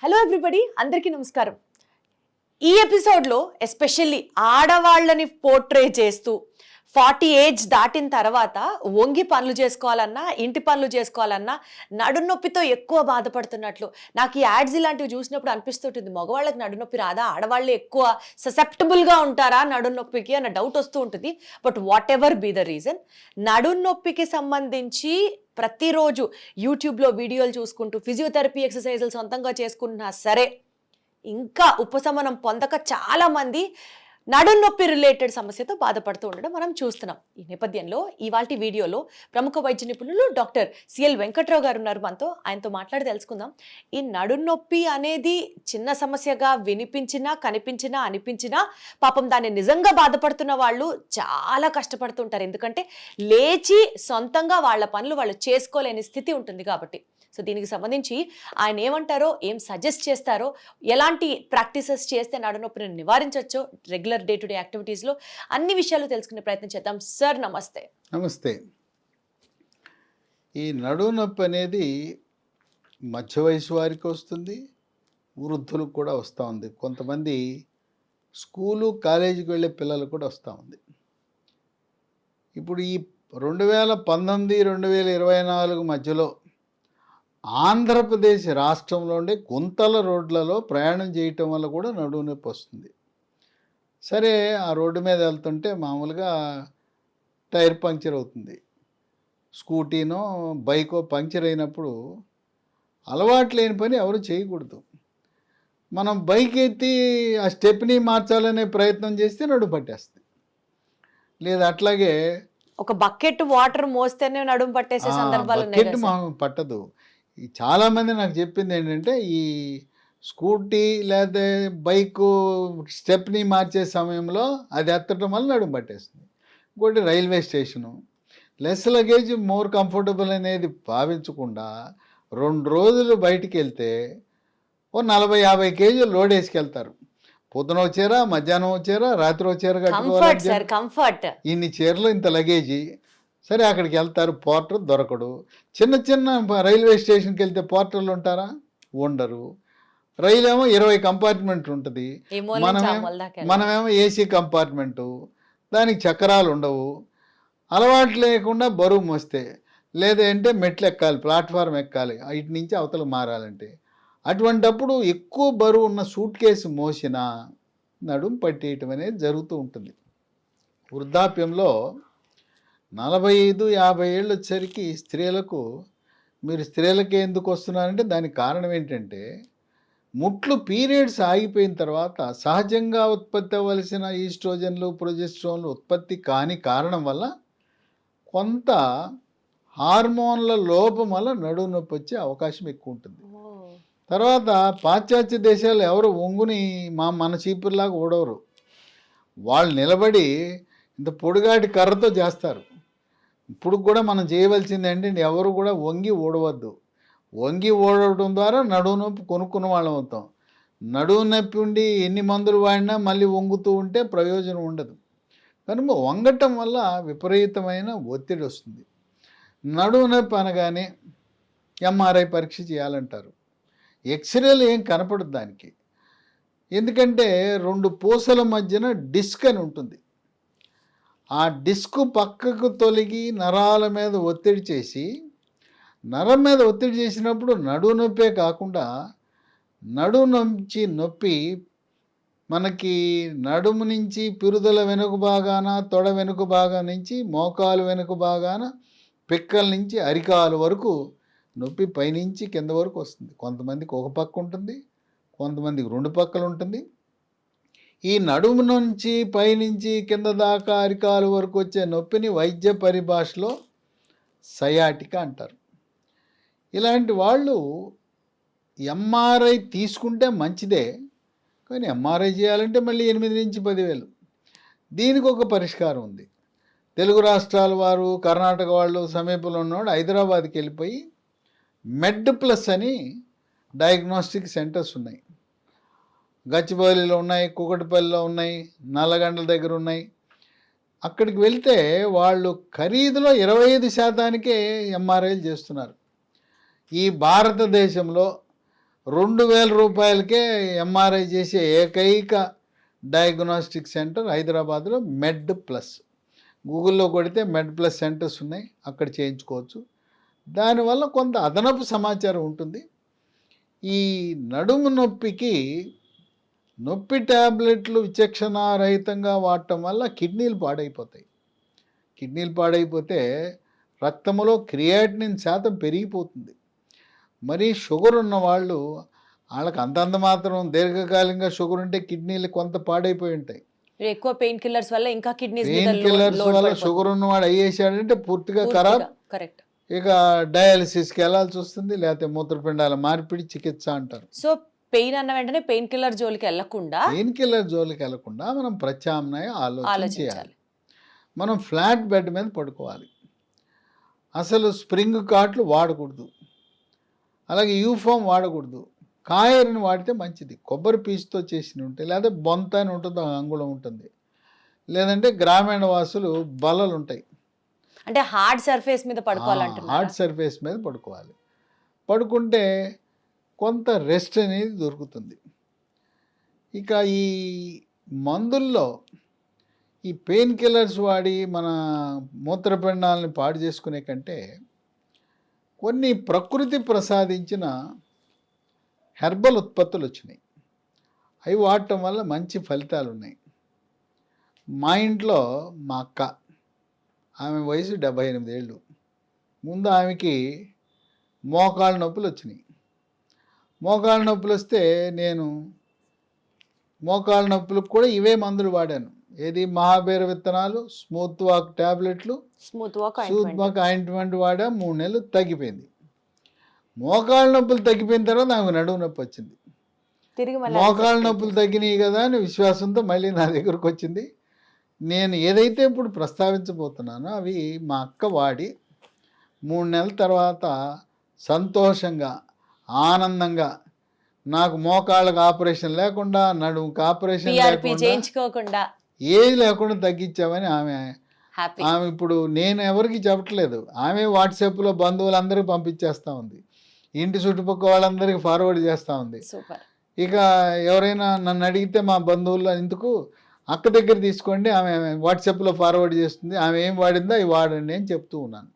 Hello everybody, అందరికీ నమస్కారం. ఈ ఎపిసోడ్లో ఎస్పెషల్లీ ఆడవాళ్ళని పోర్ట్రే చేస్తూ 40 ఏజ్ దాటిన తర్వాత వంగి పనులు చేసుకోవాలన్నా, ఇంటి పనులు చేసుకోవాలన్నా నడునొప్పితో ఎక్కువ బాధపడుతున్నట్లు నాకు ఈ యాడ్స్ ఇలాంటివి చూసినప్పుడు అనిపిస్తుంటుంది. మగవాళ్ళకి నడునొప్పి రాదా, ఆడవాళ్ళు ఎక్కువ ససెప్టబుల్గా ఉంటారా నడునొప్పికి అన్న డౌట్ వస్తూ ఉంటుంది. But whatever be the reason, నడునొప్పికి సంబంధించి ప్రతిరోజు యూట్యూబ్లో వీడియోలు చూసుకుంటూ ఫిజియోథెరపీ ఎక్సర్సైజులు సొంతంగా చేసుకున్నా సరే ఇంకా ఉపశమనం పొందక చాలామంది నడునొప్పి రిలేటెడ్ సమస్యతో బాధపడుతూ ఉండడం మనం చూస్తున్నాం. ఈ నేపథ్యంలో ఇవాల్టి వీడియోలో ప్రముఖ వైద్య నిపుణులు డాక్టర్ సిఎల్ వెంకట్రావు గారు ఉన్నారు మనతో. ఆయనతో మాట్లాడి తెలుసుకుందాం. ఈ నడునొప్పి అనేది చిన్న సమస్యగా వినిపించినా, కనిపించినా, అనిపించినా పాపం దాన్ని నిజంగా బాధపడుతున్న వాళ్ళు చాలా కష్టపడుతుంటారు. ఎందుకంటే లేచి సొంతంగా వాళ్ళ పనులు వాళ్ళు చేసుకోలేని స్థితి ఉంటుంది కాబట్టి. సో దీనికి సంబంధించి ఆయన ఏమంటారో, ఏం సజెస్ట్ చేస్తారో, ఎలాంటి ప్రాక్టీసెస్ చేస్తే నడునొప్పిని నివారించవచ్చో రెగ్యులర్ డే టు డే యాక్టివిటీస్లో అన్ని విషయాలు తెలుసుకునే ప్రయత్నం చేద్దాం. సార్ నమస్తే. నమస్తే. ఈ నడునొప్పి అనేది మధ్య వయసు వారికి వస్తుంది, వృద్ధులకు కూడా వస్తూ ఉంది. కొంతమంది స్కూలు కాలేజీకి వెళ్ళే పిల్లలు కూడా వస్తూ ఉంది. ఇప్పుడు ఈ 2019, 2024 మధ్యలో ఆంధ్రప్రదేశ్ రాష్ట్రంలో ఉండే గుంతల రోడ్లలో ప్రయాణం చేయటం వల్ల కూడా నడుము నొప్పి వస్తుంది. సరే, ఆ రోడ్డు మీద వెళ్తుంటే మామూలుగా టైర్ పంక్చర్ అవుతుంది. స్కూటీనో బైకో పంక్చర్ అయినప్పుడు అలవాటు లేని పని ఎవరు చేయకూడదు. మనం బైక్ ఎత్తి ఆ స్టెప్ని మార్చాలనే ప్రయత్నం చేస్తే నడుము పట్టేస్తుంది. లేదా అట్లాగే ఒక బకెట్ వాటర్ మోస్తేనే నడుము పట్టేసే సందర్భాలు బకెట్ పట్టదు. చాలామంది నాకు చెప్పింది ఏంటంటే, ఈ స్కూటీ లేదా బైకు స్టెప్ని మార్చే సమయంలో అది ఎత్తడం వల్ల నడుము పట్టేస్తుంది. ఇంకోటి railway station less luggage more comfortable అనేది భావించకుండా 2 రోజులు బయటికి వెళ్తే ఓ 40-50 కేజీలు లోడ్ వేసుకెళ్తారు. పొద్దున వచ్చారా, మధ్యాహ్నం వచ్చారా, రాత్రి వచ్చారా, కంఫర్ట్ ఇన్ని చీరలు, ఇంత లగేజీ. సరే, అక్కడికి వెళ్తారు, పోర్టర్ దొరకడు. చిన్న రైల్వే స్టేషన్కి వెళ్తే పోర్టర్లు ఉంటారా? ఉండరు. రైలు ఏమో 20 కంపార్ట్మెంట్ ఉంటుంది, మనమేమో ఏసీ కంపార్ట్మెంటు, దానికి చక్రాలు ఉండవు. అలవాటు లేకుండా బరువు మోస్తే, లేదంటే మెట్లు ఎక్కాలి, ప్లాట్ఫారం ఎక్కాలి, ఇటు నుంచి అవతల మారాలంటే. అటువంటప్పుడు ఎక్కువ బరువు ఉన్న సూట్ కేసు మోసినా నడుము పట్టేయటం అనేది జరుగుతూ ఉంటుంది. వృద్ధాప్యంలో 45-50 ఏళ్ళు వచ్చేసరికి స్త్రీలకు, మీరు స్త్రీలకే ఎందుకు వస్తున్నారంటే దానికి కారణం ఏంటంటే, ముట్లు పీరియడ్స్ ఆగిపోయిన తర్వాత సహజంగా ఉత్పత్తి అవ్వవలసిన ఈస్ట్రోజన్లు, ప్రొజెస్ట్రాన్లు ఉత్పత్తి కాని కారణం వల్ల కొంత హార్మోన్ల లోపం వల్ల నడుము నొప్పి వచ్చే అవకాశం ఎక్కువ ఉంటుంది. తర్వాత పాశ్చాత్య దేశాలు ఎవరు ఒంగుని మన చీపురులాగా ఊడవరు. వాళ్ళు నిలబడి ఇంత పొడిగాటి కర్రతో చేస్తారు. ఇప్పుడు కూడా మనం చేయవలసింది ఏంటంటే, ఎవరు కూడా వంగి ఊడవద్దు. వంగి ఊడవడం ద్వారా నడుము నొప్పి కొనుక్కున్న వాళ్ళం అవుతాం. నడుము నొప్పి ఉండి ఎన్ని మందులు వాడినా మళ్ళీ వంగుతూ ఉంటే ప్రయోజనం ఉండదు. కనుక వంగటం వల్ల విపరీతమైన ఒత్తిడి వస్తుంది. నడుము నొప్పి అనగానే ఎంఆర్ఐ పరీక్ష చేయాలంటారు. ఎక్స్రేలు ఏం కనపడదు దానికి. ఎందుకంటే 2 పూసల మధ్యన డిస్క్ అని ఉంటుంది. ఆ డిస్క్ పక్కకు తొలగి నరాల మీద ఒత్తిడి చేసి, నరం మీద ఒత్తిడి చేసినప్పుడు నడుము నొప్పే కాకుండా నడుము నుంచి నొప్పి మనకి నడుము నుంచి పిరుదల వెనుక భాగాన, తొడ వెనుక భాగం నుంచి మోకాలు వెనుక భాగాన, పిక్కల నుంచి అరికాలు వరకు నొప్పి పైనుంచి కింద వరకు వస్తుంది. కొంతమందికి ఒక పక్క ఉంటుంది, కొంతమందికి 2 పక్కలు ఉంటుంది. ఈ నడుము నుంచి పైనుంచి కింద దాకా అరికాలు వరకు వచ్చే నొప్పిని వైద్య పరిభాషలో సయాటికా అంటారు. ఇలాంటి వాళ్ళు ఎంఆర్ఐ తీసుకుంటే మంచిదే, కానీ ఎంఆర్ఐ చేయాలంటే మళ్ళీ 8,000-10,000. దీనికి ఒక పరిష్కారం ఉంది. తెలుగు రాష్ట్రాల వారు, కర్ణాటక వాళ్ళు సమీపంలో ఉన్నవాడు హైదరాబాద్కి వెళ్ళిపోయి మెడ్ ప్లస్ అని డయాగ్నోస్టిక్ సెంటర్స్ ఉన్నాయి. గచ్చిబౌలిలో ఉన్నాయి, కూకట్పల్లిలో ఉన్నాయి, నల్లగండ్ల దగ్గర ఉన్నాయి. అక్కడికి వెళ్తే వాళ్ళు ఖరీదులో 25% ఎంఆర్ఐలు చేస్తున్నారు. ఈ భారతదేశంలో ₹2,000కే ఎంఆర్ఐ చేసే ఏకైక డయాగ్నోస్టిక్ సెంటర్ హైదరాబాద్లో మెడ్ ప్లస్. గూగుల్లో కొడితే మెడ్ ప్లస్ సెంటర్స్ ఉన్నాయి, అక్కడ చేయించుకోవచ్చు. దానివల్ల కొంత అదనపు సమాచారం ఉంటుంది. ఈ నడుము నొప్పికి నొప్పి ట్యాబ్లెట్లు విచక్షణారహితంగా వాడటం వల్ల కిడ్నీలు పాడైపోతాయి. కిడ్నీలు పాడైపోతే రక్తంలో క్రియాటినిన్ శాతం పెరిగిపోతుంది. మరి షుగర్ ఉన్న వాళ్ళు, వాళ్ళకి అంతంత మాత్రం దీర్ఘకాలికంగా షుగర్ ఉంటే కిడ్నీలు కొంత పాడైపోయి ఉంటాయి. ఎక్కువ పెయిన్ కిల్లర్స్ వల్ల ఇంకా కిడ్నీస్ పెయిన్ కిల్లర్స్ వల్ల షుగర్ ఉన్నవాడు అయ్యేసాడంటే పూర్తిగా ఖరాబ్. కరెక్ట్. ఇక డయాలసిస్కి వెళ్ళాల్సి వస్తుంది, లేకపోతే మూత్రపిండాల మార్పిడి చికిత్స అంటారు. సో పెయిన్ అన్న వెంటనే పెయిన్ కిల్లర్ జోలికి వెళ్లకుండా మనం ప్రత్యామ్నాయ ఆలోచన చేయాలి. ఆలోచించాలి. మనం ఫ్లాట్ బెడ్ మీద పడుకోవాలి. అసలు స్ప్రింగ్ కాట్లు వాడకూడదు, అలాగే యూఫామ్ వాడకూడదు. కాయర్ని వాడితే మంచిది. కొబ్బరి పీచుతో చేసి ఉంటాయి, లేదా బొంత అని ఉంటుంది, అంగుళం ఉంటుంది. లేదంటే గ్రామీణ వాసులు బల్లలు ఉంటాయి. అంటే హార్డ్ సర్ఫేస్ మీద పడుకోవాలంటున్నారు. హార్డ్ సర్ఫేస్ మీద పడుకోవాలి. పడుకుంటే కొంత రెస్ట్ అనేది దొరుకుతుంది. ఇక ఈ మందుల్లో ఈ పెయిన్ కిల్లర్స్ వాడి మన మూత్రపిండాలని పాడు చేసుకునే కంటే కొన్ని ప్రకృతి ప్రసాదించిన హెర్బల్ ఉత్పత్తులు వచ్చినాయి. అవి వాడటం వల్ల మంచి ఫలితాలు ఉన్నాయి. మా ఇంట్లో మా అక్క, ఆమె వయసు 78 ఏళ్ళు. ముందు ఆమెకి మోకాళ్ళ నొప్పులు వచ్చినాయి. మోకాళ్ళ నొప్పులు వస్తే నేను మోకాళ్ళ నొప్పులకు కూడా ఇవే మందులు వాడాను. ఏది మహాబేర విత్తనాలు, స్మూత్ వాక్ ట్యాబ్లెట్లు, స్మూత్ వాక్ ఆయింట్మెంట్ వాడా. 3 నెలలు తగ్గిపోయింది. మోకాళ్ళ నొప్పులు తగ్గిపోయిన తర్వాత నాకు నడుము నొప్పి వచ్చింది. మోకాళ్ళ నొప్పులు తగ్గినాయి కదా అని విశ్వాసంతో మళ్ళీ నా దగ్గరకు వచ్చింది. నేను ఏదైతే ఇప్పుడు ప్రస్తావించబోతున్నానో అవి మా అక్క వాడి 3 నెలల తర్వాత సంతోషంగా, ఆనందంగా, నాకు మోకాళ్ళకు ఆపరేషన్ లేకుండా, నడుముకి ఆపరేషన్ చేయించుకోకుండా, ఏది లేకుండా తగ్గించామని ఆమె ఇప్పుడు నేను ఎవరికి చెప్పట్లేదు. ఆమె వాట్సాప్లో బంధువులందరికీ పంపించేస్తూ ఉంది, ఇంటి చుట్టుపక్కల వాళ్ళందరికీ ఫార్వర్డ్ చేస్తూ ఉంది. ఇక ఎవరైనా నన్ను అడిగితే మా బంధువుల్లో ఎందుకు, అక్క దగ్గర తీసుకోండి, ఆమె వాట్సాప్లో ఫార్వర్డ్ చేస్తుంది, ఆమె ఏం వాడిందో అవి వాడండి అని చెప్తూ ఉన్నాను.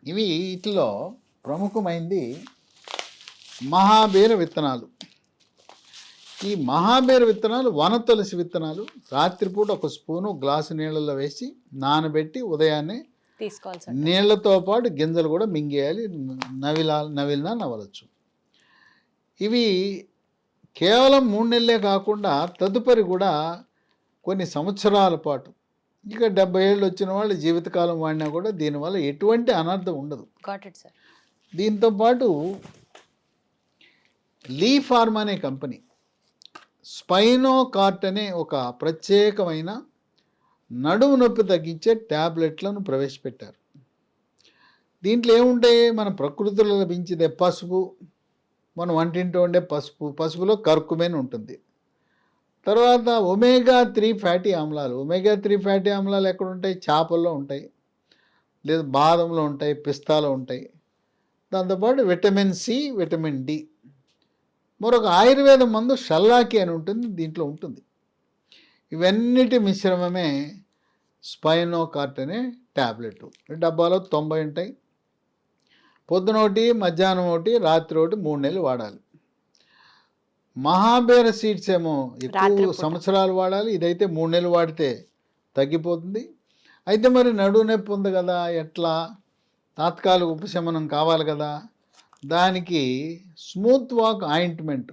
ఇవి వీటిలో ప్రముఖమైంది మహాబేర విత్తనాలు. ఈ మహాబేర విత్తనాలు వన తులసి విత్తనాలు. రాత్రిపూట 1 స్పూను గ్లాసు నీళ్ళలో వేసి నానబెట్టి ఉదయాన్నే తీసుకోవాలి. నీళ్లతో పాటు గింజలు కూడా మింగేయాలి. నవిలినా నవలచ్చు. ఇవి కేవలం 3 నెలలే కాకుండా తదుపరి కూడా కొన్ని సంవత్సరాల పాటు, ఇక 70 ఏళ్ళు వచ్చిన వాళ్ళు జీవితకాలం వాడినా కూడా దీనివల్ల ఎటువంటి అనర్థం ఉండదు. దీంతో పాటు లీ ఫార్మ్ అనే కంపెనీ స్పైనోకార్ట్ అనే ఒక ప్రత్యేకమైన నడుము నొప్పి తగ్గించే ట్యాబ్లెట్లను ప్రవేశపెట్టారు. దీంట్లో ఏముంటాయి, మన ప్రకృతిలో లభించేదే పసుపు, మన వంటింటో ఉండే పసుపులో కర్కుమెన్ ఉంటుంది. తర్వాత ఒమేగా-3 ఫ్యాటీ ఆమ్లాలు. ఒమేగా-3 ఫ్యాటీ ఆమ్లాలు ఎక్కడ ఉంటాయి, చేపల్లో ఉంటాయి, లేదా బాదంలో ఉంటాయి, పిస్తాలో ఉంటాయి. దాంతోపాటు విటమిన్ సి, విటమిన్ డి. మరొక ఆయుర్వేద మందు షల్లాకి అని ఉంటుంది, దీంట్లో ఉంటుంది. ఇవన్నిటి మిశ్రమమే స్పైనోకార్ట్ అనే ట్యాబ్లెట్. డబ్బాలో 90 ఉంటాయి. పొద్దున ఒకటి, మధ్యాహ్నం ఒకటి, రాత్రి ఒకటి, 3 నెలలు వాడాలి. మహాబేర సీడ్స్ ఏమో ఎక్కువ సంవత్సరాలు వాడాలి. ఇదైతే 3 నెలలు వాడితే తగ్గిపోతుంది. అయితే మరి నడుము నొప్పి ఉంది కదా, ఎట్లా, తాత్కాలిక ఉపశమనం కావాలి కదా, దానికి స్మూత్ వాక్ ఆయింట్మెంట్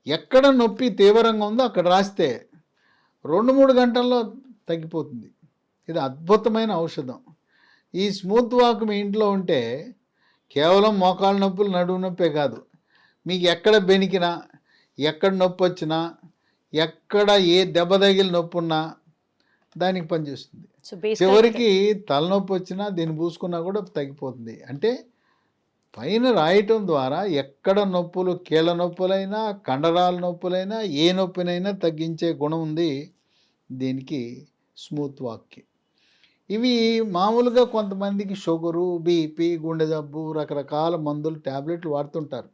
ఎక్కడ నొప్పి తీవ్రంగా ఉందో అక్కడ రాస్తే 2-3 గంటల్లో తగ్గిపోతుంది. ఇది అద్భుతమైన ఔషధం. ఈ స్మూత్ వాక్ మీ ఇంట్లో ఉంటే కేవలం మోకాళ్ళ నొప్పులు, నడుము నొప్పే కాదు, మీకు ఎక్కడ బెనికినా, ఎక్కడ నొప్పి వచ్చినా, ఎక్కడ ఏ దెబ్బ తగిలి నొప్పి ఉన్నా దానికి పనిచేస్తుంది. చివరికి తలనొప్పి వచ్చినా దీన్ని పూసుకున్నా కూడా తగ్గిపోతుంది. అంటే పైన రాయటం ద్వారా ఎక్కడ నొప్పులు, కీళ్ళ నొప్పులైనా, కండరాల నొప్పులైనా, ఏ నొప్పినైనా తగ్గించే గుణం ఉంది దీనికి, స్మూత్ వాక్కి. ఇవి మామూలుగా కొంతమందికి షుగరు, బీపీ, గుండె జబ్బు, రకరకాల మందులు, ట్యాబ్లెట్లు వాడుతుంటారు.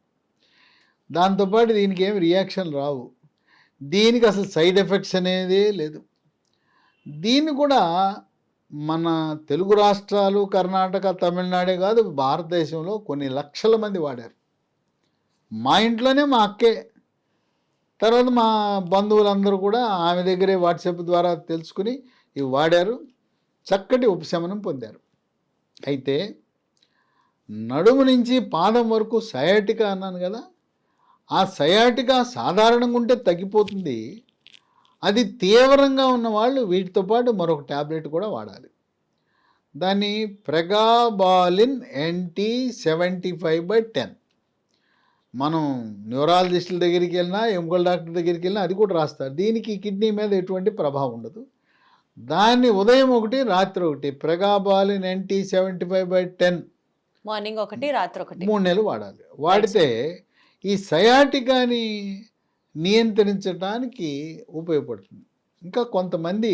దాంతోపాటు దీనికి ఏమి రియాక్షన్ రావు, దీనికి అసలు సైడ్ ఎఫెక్ట్స్ అనేది లేదు. దీన్ని కూడా మన తెలుగు రాష్ట్రాలు, కర్ణాటక, తమిళనాడే కాదు, భారతదేశంలో కొన్ని లక్షల మంది వాడారు. మా ఇంట్లోనే మా అక్కే, తర్వాత మా బంధువులందరూ కూడా ఆమె దగ్గరే వాట్సాప్ ద్వారా తెలుసుకుని ఇవి వాడారు, చక్కటి ఉపశమనం పొందారు. అయితే నడుము నుంచి పాదం వరకు సయాటికా అన్నాను కదా, ఆ సయాటికా సాధారణంగా ఉంటే తగ్గిపోతుంది. అది తీవ్రంగా ఉన్న వాళ్ళు వీటితో పాటు మరొక ట్యాబ్లెట్ కూడా వాడాలి. దాన్ని ప్రెగాబాలిన్ NT75/10. మనం న్యూరాలజిస్టుల దగ్గరికి వెళ్ళినా, ఎముకల డాక్టర్ దగ్గరికి వెళ్ళినా అది కూడా రాస్తారు. దీనికి కిడ్నీ మీద ఎటువంటి ప్రభావం ఉండదు. దాన్ని ఉదయం ఒకటి, రాత్రి ఒకటి, ప్రెగాబాలిన్ NT75/10 మార్నింగ్ ఒకటి, రాత్రి ఒకటి 3 నెలలు వాడాలి. వాడితే ఈ సయాటికాని నియంత్రించడానికి ఉపయోగపడుతుంది. ఇంకా కొంతమంది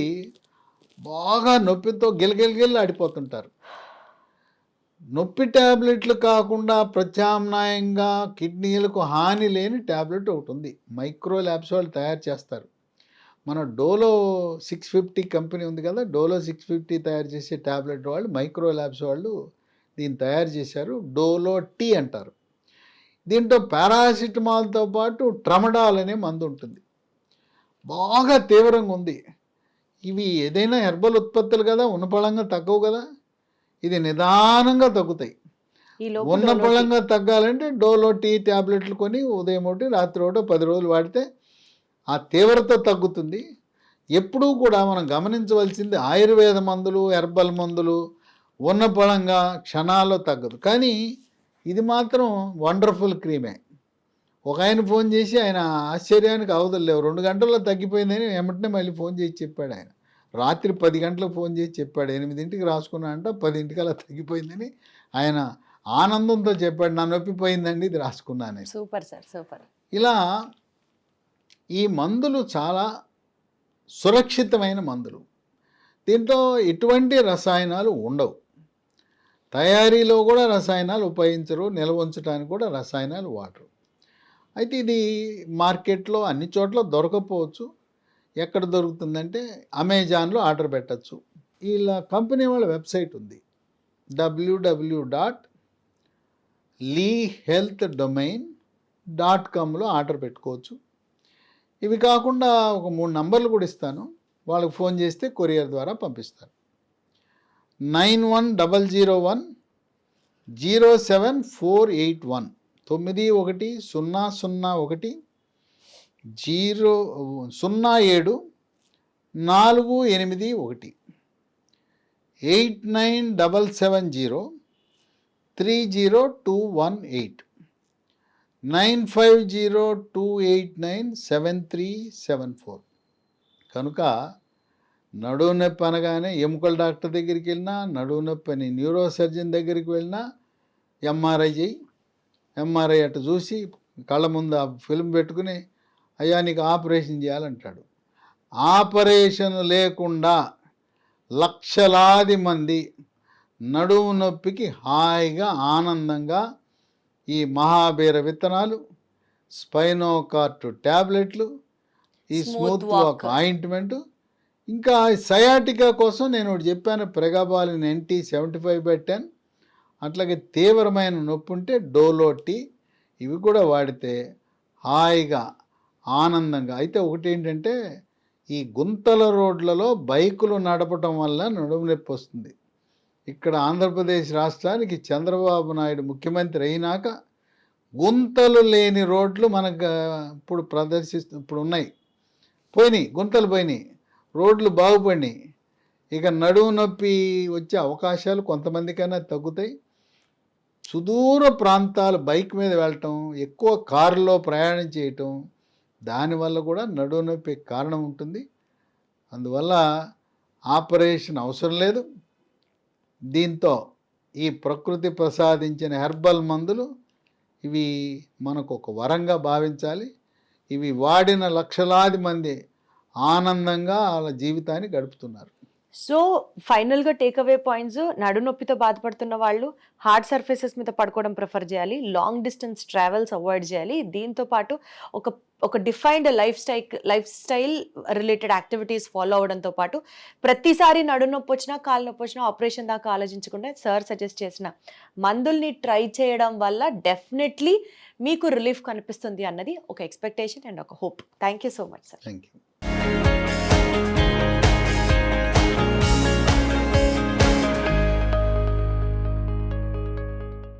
బాగా నొప్పితో గిలగిలగిల్లు ఆడిపోతుంటారు. నొప్పి ట్యాబ్లెట్లు కాకుండా ప్రత్యామ్నాయంగా కిడ్నీలకు హాని లేని ట్యాబ్లెట్ ఒకటి ఉంది. మైక్రో ల్యాబ్స్ వాళ్ళు తయారు చేస్తారు. మన డోలో 650 కంపెనీ ఉంది కదా, డోలో 650 తయారు చేసే ట్యాబ్లెట్ వాళ్ళు, మైక్రో ల్యాబ్స్ వాళ్ళు దీన్ని తయారు చేశారు. డోలో టీ అంటారు. దీంట్లో పారాసిటమాల్తో పాటు ట్రమడాల్ అనే మందు ఉంటుంది. బాగా తీవ్రంగా ఉంది. ఇవి ఏదైనా హెర్బల్ ఉత్పత్తులు కదా, ఉన్నపళంగా తగ్గవు కదా, ఇది నిదానంగా తగ్గుతాయి. ఉన్నపళంగా తగ్గాలంటే డోలో టీ ట్యాబ్లెట్లు కొని ఉదయం ఒకటి, రాత్రి ఒకటి 10 రోజులు వాడితే ఆ తీవ్రత తగ్గుతుంది. ఎప్పుడూ కూడా మనం గమనించవలసింది, ఆయుర్వేద మందులు, హెర్బల్ మందులు ఉన్నపళంగా క్షణాల్లో తగ్గదు. కానీ ఇది మాత్రం వండర్ఫుల్ క్రీమే. ఒక ఆయన ఫోన్ చేసి ఆయన ఆశ్చర్యానికి అవదలేవు, 2 గంటల్లో తగ్గిపోయిందని వెంటనే మళ్ళీ ఫోన్ చేసి చెప్పాడు. ఆయన రాత్రి 10 గంటలకు ఫోన్ చేసి చెప్పాడు, 8ంటికి రాసుకున్నా అంట, 10ంటికి అలా తగ్గిపోయిందని ఆయన ఆనందంతో చెప్పాడు. నా నొప్పి పోయిందండి, ఇది రాసుకున్నాను. Super sir, super. ఇలా ఈ మందులు చాలా సురక్షితమైన మందులు. దీంట్లో ఎటువంటి రసాయనాలు ఉండవు. తయారీలో కూడా రసాయనాలు ఉపయోగించరు, నిల్వ ఉంచడానికి కూడా రసాయనాలు వాడరు. అయితే ఇది మార్కెట్లో అన్ని చోట్ల దొరకపోవచ్చు. ఎక్కడ దొరుకుతుందంటే అమెజాన్లో ఆర్డర్ పెట్టచ్చు. ఇలా కంపెనీ వాళ్ళ వెబ్సైట్ ఉంది, www.lehealthdomain.comలో ఆర్డర్ పెట్టుకోవచ్చు. ఇవి కాకుండా ఒక 3 నంబర్లు కూడా ఇస్తాను, వాళ్ళకి ఫోన్ చేస్తే కొరియర్ ద్వారా పంపిస్తారు. 9100107481 9100074881 8977030218 9502897374. కనుక నడువు నొప్పి అనగానే ఎముకల డాక్టర్ దగ్గరికి వెళ్ళినా, నడువు నొప్పి అని న్యూరో సర్జన్ దగ్గరికి వెళ్ళినా ఎంఆర్ఐ చేయి, ఎంఆర్ఐ అటు చూసి కళ్ళ ముందు ఆ ఫిల్మ్ పెట్టుకుని అయ్యా నీకు ఆపరేషన్ చేయాలంటాడు. ఆపరేషన్ లేకుండా లక్షలాది మంది నడుము నొప్పికి హాయిగా ఆనందంగా ఈ మహాబీర విత్తనాలు, స్పైనోకార్ట్ ట్యాబ్లెట్లు, ఈ స్మూత్ వాక్ ఆయింట్మెంటు, ఇంకా సయాటికా కోసం నేను ఒకటి చెప్పాను, ప్రెగాబాలిన్ NT75/10. అట్లాగే తీవ్రమైన నొప్పి ఉంటే డోలో టీ, ఇవి కూడా వాడితే హాయిగా ఆనందంగా. అయితే ఒకటి ఏంటంటే, ఈ గుంతల రోడ్లలో బైకులు నడపటం వల్ల నడుము నొప్పి వస్తుంది. ఇక్కడ ఆంధ్రప్రదేశ్ రాష్ట్రానికి చంద్రబాబు నాయుడు ముఖ్యమంత్రి అయినాక గుంతలు లేని రోడ్లు మనకు ఇప్పుడు ఉన్నాయి, పోయినాయి, గుంతలు పోయినాయి, రోడ్లు బాగుపడినాయి. ఇక నడుము నొప్పి వచ్చే అవకాశాలు కొంతమందికైనా తగ్గుతాయి. సుదూర ప్రాంతాలు బైక్ మీద వెళ్ళటం, ఎక్కువ కారులో ప్రయాణం చేయటం, దానివల్ల కూడా నడుము నొప్పి కారణం ఉంటుంది. అందువల్ల ఆపరేషన్ అవసరం లేదు. దీంతో ఈ ప్రకృతి ప్రసాదించిన హెర్బల్ మందులు ఇవి మనకు ఒక వరంగా భావించాలి. ఇవి వాడిన లక్షలాది మంది ఆనందంగా వాళ్ళ జీవితాన్ని గడుపుతున్నారు. సో ఫైనల్గా టేక్ అవే పాయింట్స్, నడునొప్పితో బాధపడుతున్న వాళ్ళు హార్డ్ సర్ఫేసెస్ మీద పడుకోవడం ప్రిఫర్ చేయాలి, లాంగ్ డిస్టెన్స్ ట్రావెల్స్ అవాయిడ్ చేయాలి, దీంతో పాటు ఒక defined life style related activities follow అవడంతో పాటు ప్రతిసారి నడునొప్పి వచ్చినా కాలు నొప్పి వచ్చినా ఆపరేషన్ దాకా ఆలోచించకుండా సార్ సజెస్ట్ చేసిన మందుల్ని ట్రై చేయడం వల్ల డెఫినెట్లీ మీకు రిలీఫ్ కనిపిస్తుంది అన్నది ఒక ఎక్స్పెక్టేషన్ అండ్ ఒక hope. Thank you so much sir. Thank you.